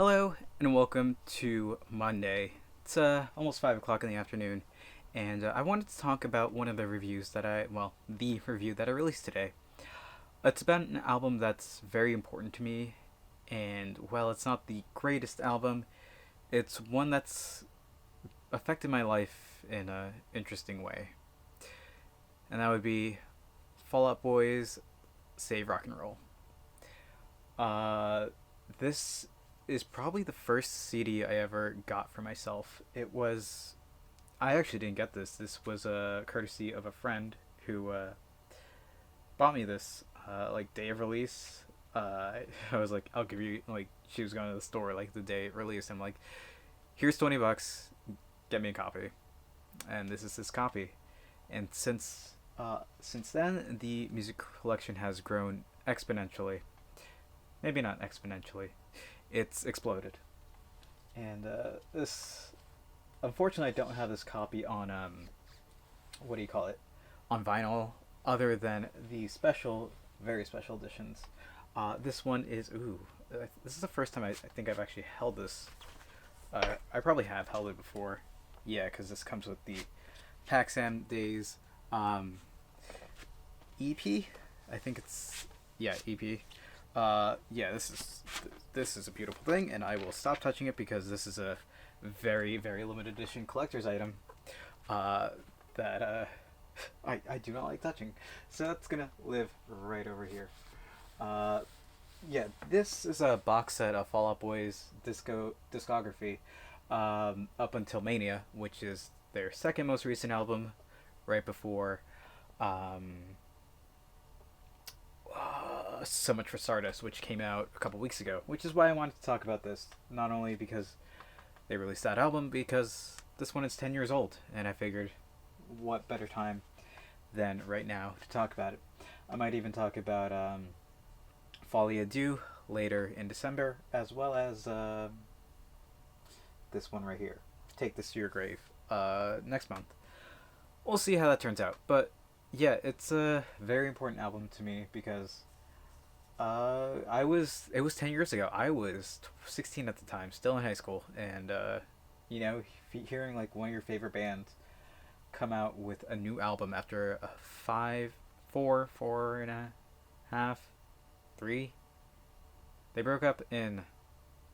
Hello and welcome to Monday. It's almost 5 o'clock in the afternoon, and I wanted to talk about one of the reviews the review that I released today. It's about an album that's very important to me, and while it's not the greatest album, it's one that's affected my life in an interesting way. And that would be Fall Out Boy's Save Rock and Roll. Uh, this is probably the first CD I ever got for myself. I actually didn't get this. This was a courtesy of a friend who bought me this like day of release. I was like, I'll give you like she was going to the store like the day it released. I'm like, here's $20, get me a copy, and this is his copy. And since then, the music collection has grown exponentially. Maybe not exponentially. It's exploded. And this, unfortunately, I don't have this copy on what do you call it, on vinyl, other than the special, very special editions. This one is this is the first time I think I've actually held this. I probably have held it before. Yeah, because this comes with the Paxam Days EP. I think it's EP. This is a beautiful thing, and I will stop touching it because this is a very very limited edition collector's item uh, that I do not like touching. So that's gonna live right over here. Uh, this is a box set of Fall Out Boy's discography up until Mania, which is their second most recent album, right before um, So Much for Stardust, which came out a couple weeks ago, which is why I wanted to talk about this. Not only because they released that album, because this one is 10 years old, and I figured what better time than right now to talk about it. I might even talk about Folie à Deux later in December, as well as this one right here, Take This to Your Grave, next month. We'll see how that turns out. But yeah, it's a very important album to me because it was 10 years ago. I was 16 at the time, still in high school, and hearing like one of your favorite bands come out with a new album after a four and a half, 3. They broke up in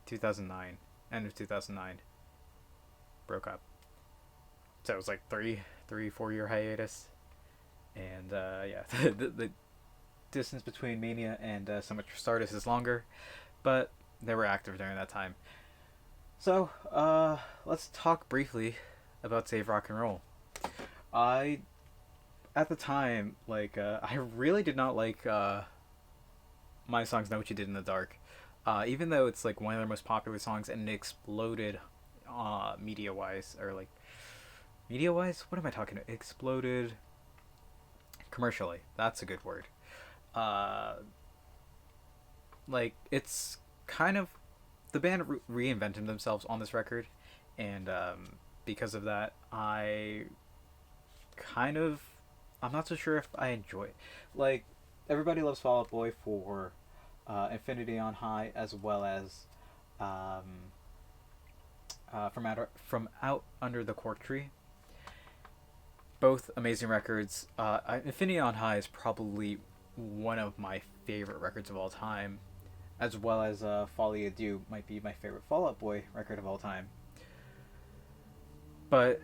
2009, end of 2009. Broke up. So it was like 4 year hiatus, and the distance between Mania and So Much for Stardust is longer, but they were active during that time. So, let's talk briefly about Save Rock and Roll. I, at the time, I really did not like My Songs Know What You Did in the Dark. Even though it's like one of their most popular songs and it exploded media wise, or like media wise? What am I talking about? Exploded commercially. That's a good word. Uh, it's kind of the band reinvented themselves on this record, and because of that, kind of I'm not so sure if I enjoy it. Like everybody loves Fall Out Boy for Infinity on High, as well as from Out Under the Cork Tree. Both amazing records. Infinity on High is probably one of my favorite records of all time, as well as Folie à Deux might be my favorite Fall Out Boy record of all time. But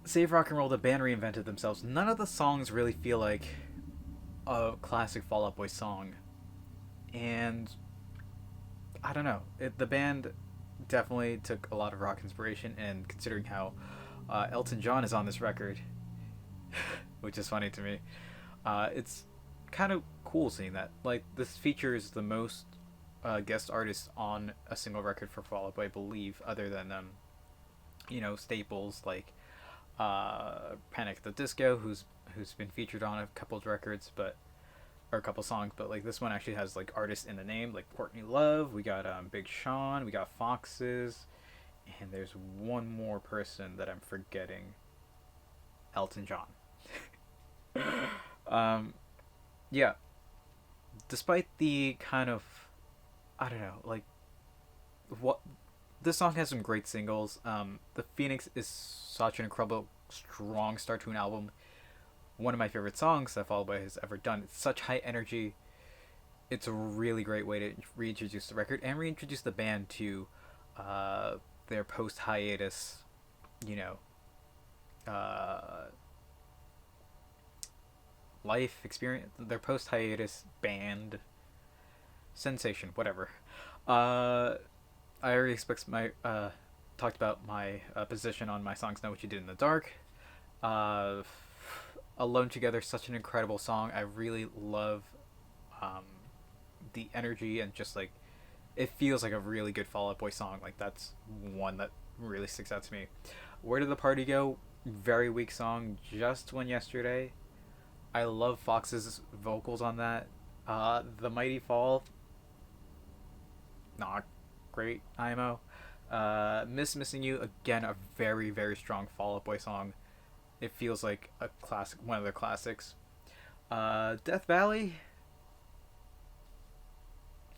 Save Rock and Roll, the band reinvented themselves. None of the songs really feel like a classic Fall Out Boy song, and I don't know. The band definitely took a lot of rock inspiration, and considering how Elton John is on this record, which is funny to me, it's kind of cool seeing that. Like this features the most guest artists on a single record for Fall Out Boy, I believe, other than staples like Panic at the Disco, who's been featured on a couple of records, or a couple songs, but like this one actually has like artists in the name, like Courtney Love. We got Big Sean. We got Foxes, and there's one more person that I'm forgetting. Elton John. Yeah. Despite the kind of, I don't know, like what this song has some great singles. The Phoenix is such an incredible, strong start to an album. One of my favorite songs that Fall Out Boy has ever done. It's such high energy. It's a really great way to reintroduce the record and reintroduce the band to their post hiatus, you know, life experience, their post hiatus band sensation, whatever. I already talked about my position on my songs Know What You Did in the Dark. Uh, Alone Together, such an incredible song. I really love um, the energy and just like it feels like a really good Fall Out Boy song. Like that's one that really sticks out to me. Where Did the Party Go? Very weak song. Just When Yesterday. I love Fox's vocals on that. The Mighty Fall. Not great. IMO. Miss Missing You, again, a very, very strong Fall Out Boy song. It feels like a classic, one of their classics. Death Valley.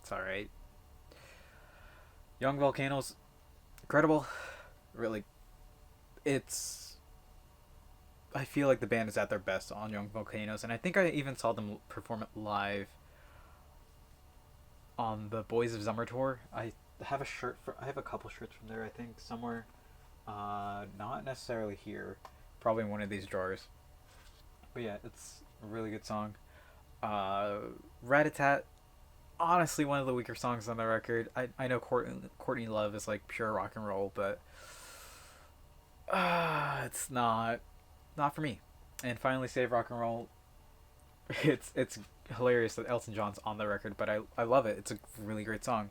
It's alright. Young Volcanoes, incredible. Really, it's. I feel like the band is at their best on Young Volcanoes, and I think I even saw them perform it live on the Boys of Summer tour. I have a shirt for. I have a couple shirts from there. I think somewhere, not necessarily here, probably in one of these drawers. But yeah, it's a really good song. Rat-a-tat, honestly one of the weaker songs on the record. I know Courtney Love is like pure rock and roll, but it's not for me. And finally, Save Rock and Roll. It's hilarious that Elton John's on the record, but I love it. It's a really great song.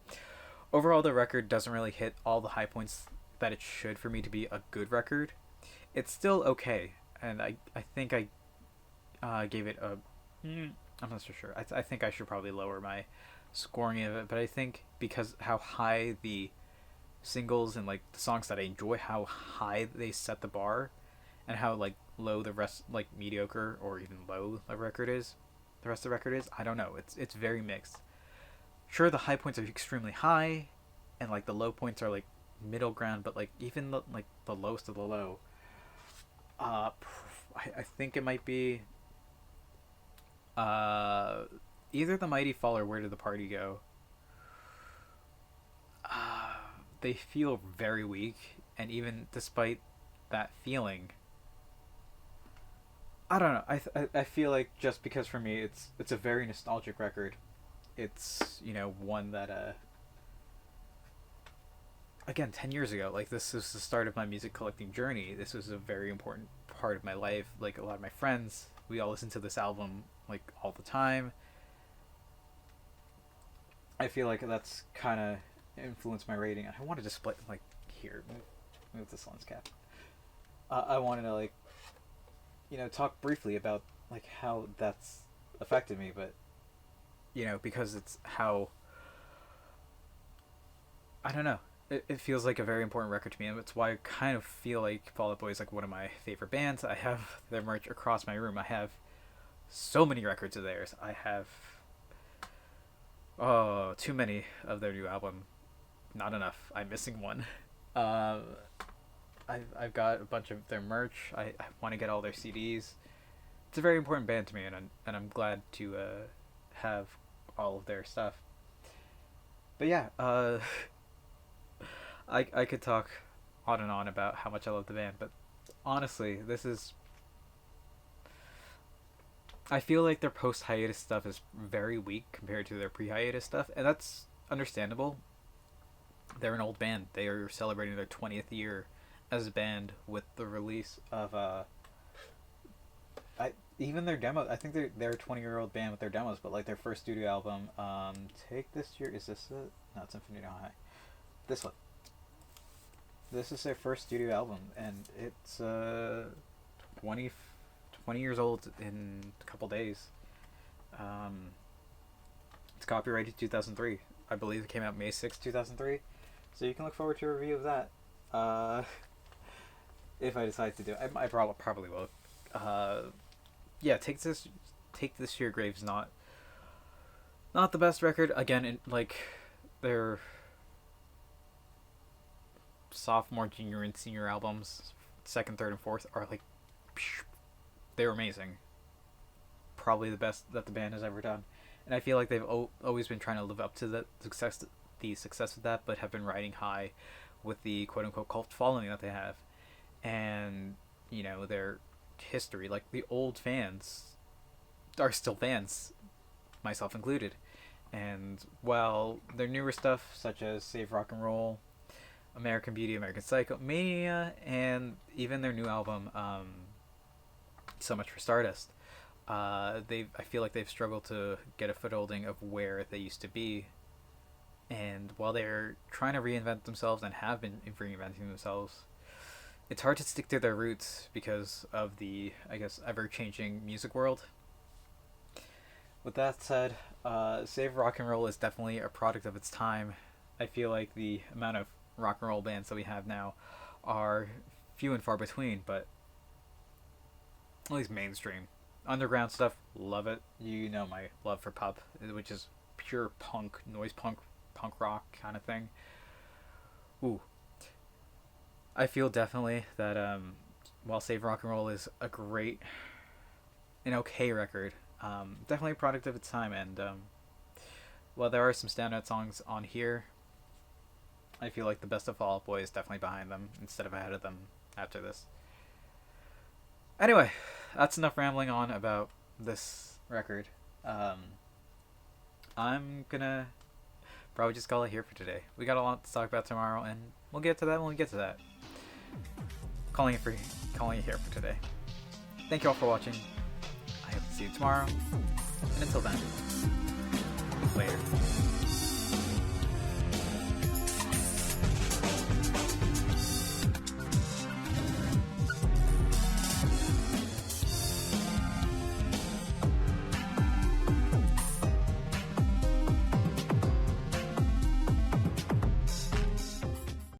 Overall, the record doesn't really hit all the high points that it should for me to be a good record. It's still okay, and I think I gave it a. I'm not so sure. I think I should probably lower my scoring of it, but I think because how high the singles and like the songs that I enjoy, how high they set the bar, and how like low the rest, like mediocre or even low the record is, the rest of the record is. I don't know. It's very mixed. Sure, the high points are extremely high, and like the low points are like middle ground, but like even like the lowest of the low. I think it might be uh, either The Mighty Fall or Where Did the Party Go. Uh, they feel very weak, and even despite that feeling, I don't know. I feel like just because for me it's a very nostalgic record. It's one that again 10 years ago. Like this was the start of my music collecting journey. This was a very important part of my life. Like a lot of my friends, we all listen to this album like all the time. I feel like that's kind of influenced my rating. I want to display like here. Move this lens cap. I wanted to like talk briefly about like how that's affected me, but because it's how I don't know. It feels like a very important record to me, and it's why I kind of feel like Fall Out Boy is like one of my favorite bands. I have their merch across my room. I have so many records of theirs. I have too many of their new album. Not enough. I'm missing one. Uh, I've got a bunch of their merch. I want to get all their CDs. It's a very important band to me, and I'm glad to have all of their stuff. But yeah, I could talk on and on about how much I love the band, but honestly, this is. I feel like their post hiatus stuff is very weak compared to their pre hiatus stuff, and that's understandable. They're an old band. They are celebrating their 20th year as a band with the release of even their demo. I think they're a 20-year-old band with their demos, but like their first studio album, Take This Year, is this it? No, it's Infinity High. This one. This is their first studio album, and it's 20, 20 years old in a couple days. It's copyrighted 2003. I believe it came out May 6, 2003. So you can look forward to a review of that. If I decide to do it. I probably will. Yeah, Take This to Your Grave's not the best record. Again, like they're sophomore, junior, and senior albums, second, third, and fourth, are like, they're amazing. Probably the best that the band has ever done, and I feel like they've always been trying to live up to the success of that, but have been riding high with the quote unquote cult following that they have, and their history. Like the old fans are still fans, myself included. And while their newer stuff, such as Save Rock and Roll, American Beauty, American Psycho, Mania, and even their new album, So Much for Stardust, I feel like they've struggled to get a footholding of where they used to be. And while they're trying to reinvent themselves and have been reinventing themselves, it's hard to stick to their roots because of the, I guess, ever-changing music world. With that said, Save Rock and Roll is definitely a product of its time. I feel like the amount of rock and roll bands that we have now are few and far between, but at least mainstream. Underground stuff, love it. You know my love for pop, which is pure punk, noise punk rock kind of thing. Ooh. I feel definitely that while Save Rock and Roll is an okay record, definitely a product of its time, and while there are some standout songs on here, I feel like the best of Fall Out Boy is definitely behind them instead of ahead of them after this. Anyway, that's enough rambling on about this record. I'm gonna probably just call it here for today. We got a lot to talk about tomorrow, and we'll get to that when we get to that. Calling it here for today. Thank you all for watching. I hope to see you tomorrow, and until then, later.